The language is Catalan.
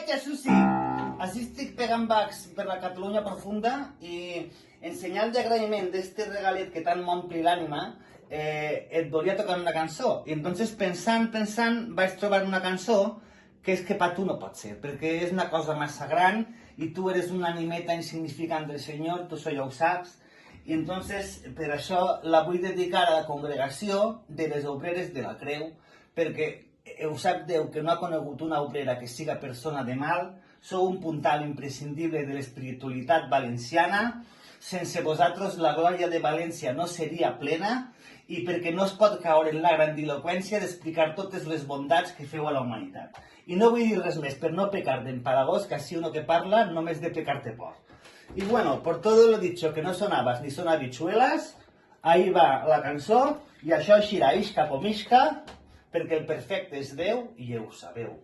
Jesús, sí! Així estic pegant bacs per la Catalunya profunda i en senyal d'agraïment d'este regalet que tant m'ompli l'ànima, et volia tocar una cançó. I entonces, pensant, vaig trobar una cançó que és que per tu no pot ser, perquè és una cosa massa gran i tu eres una animeta insignificant del Senyor, tu això ja ho saps, i entonces per això la vull dedicar a la congregació de les obreres de la Creu, perquè ho sap Déu que no ha conegut una obrera que siga persona de mal, sou un puntal imprescindible de l'espiritualitat valenciana, sense vosaltres la glòria de València no seria plena i perquè no es pot caure en la grandiloqüència d'explicar totes les bondats que feu a la humanitat. I no vull dir res més per no pecar d'empalagós, que així uno que parla només de pecar te por. Y bueno, por todo lo dicho que no son habas ni son habichuelas, ahí va la cançó i això eixirà isca com isca, perquè el perfecte és Déu i ja ho sabeu.